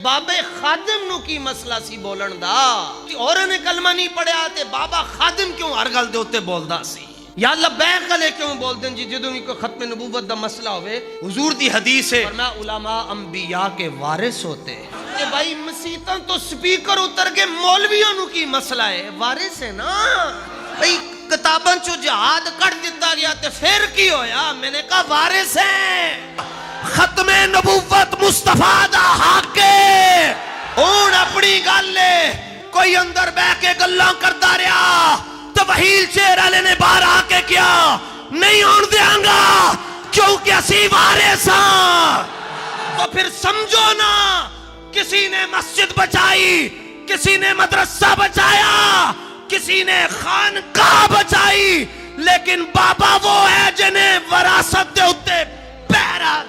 بابے خادم نو کی مسئلہ سی بولن دا اور نے کلمہ نہیں پڑھیا تے بابا خادم کیوں ہر گل دے اوتے بولدا سی یا لبیک علیہ کیوں بول دیں جی جدوں بھی کوئی ختم نبوت دا مسئلہ ہوئے حضور دی حدیث ہے فرمایا علماء انبیاء کے وارث ہوتے ہیں کہ بھائی مسیتاں تو سپیکر اتر کے مولویوں نو کی مسئلہ ہے وارث ہے نا بھئی کتاباں چو جہاد کٹ دیتا گیا تے پھر کی ہویا میں نے کہا وارث ہیں ختم نبوت مصطفیٰ دا حق ہے اون اپنی گل لے کوئی اندر بہ کے گلاں کرتا رہا تو وحیل چہر والے نے باہر آ کے کیا نہیں ہون دیاں گا کیونکہ اسی وارث ہاں تو پھر سمجھو نا کسی نے مسجد بچائی کسی نے مدرسہ بچایا کسی نے خانقاہ بچائی لیکن بابا وہ ہے جنہیں وراثت دے اتے پہرا